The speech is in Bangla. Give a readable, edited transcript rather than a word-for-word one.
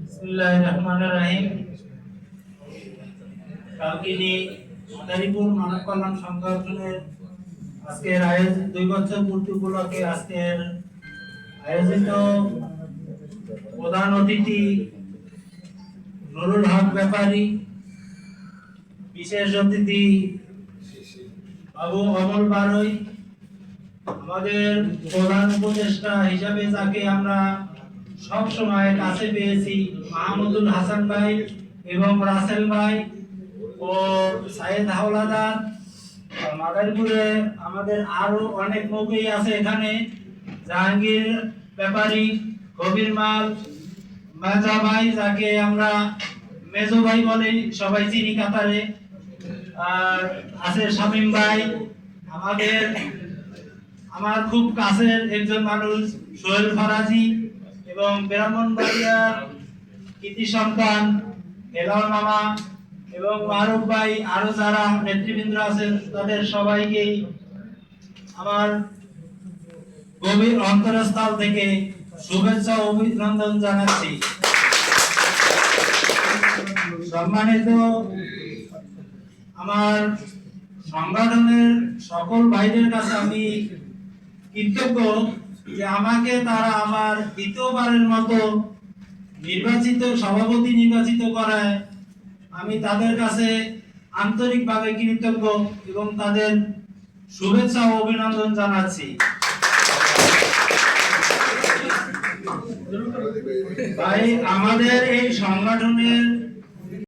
বিসমিল্লাহির রহমানির রহিম। কালকিনি মাদারীপুর মানব কল্যাণ সংগঠনের আজকের আয়োজন 2 বছর পূর্তি উপলক্ষে আজকের আয়োজিত প্রধান অতিথি নুরুল হক ব্যাপারী, বিশেষ অতিথি বাবু অমল বারই, আমাদের প্রধান উপদেষ্টা হিসাবে যাকে আমরা সব সময় কাছে পেয়েছি মাহমুদুল হাসান ভাই এবং রাসেল ভাই ও সাইদ হাওলাদার। মাদারীপুরে আমাদের আরো অনেক মুখী আছে, এখানে জাহাঙ্গীর ব্যাপারী, কবির মাল, মাজা ভাই যাকে আমরা মেজো ভাই বলে সবাই চিনি কাতারে, আর আছে শামীম ভাই, আমার খুব কাছের একজন মানুষ সোহেল ফরাজি, এবং ব্রাহ্মণবাড়িয়ার কৃতি সন্তান হেলাল মামা এবং মারুফ ভাই, আরো যারা নেতৃবৃন্দ আছেন তাদের সবাইকেই আমার গভীর অন্তরস্থল থেকে শুভেচ্ছা ও অভিনন্দন জানাচ্ছি। সম্মানিত আমার সংগঠনের সকল ভাইদের কাছে আমি কৃতজ্ঞ যে আমাকে তারা আমার দ্বিতীয়বারের মতো সভাপতি নির্বাচিত করায় আমি তাদের কাছে আন্তরিকভাবে কৃতজ্ঞ এবং তাদের শুভেচ্ছা ও অভিনন্দন জানাচ্ছি। ভাই, আমাদের এই সংগঠনের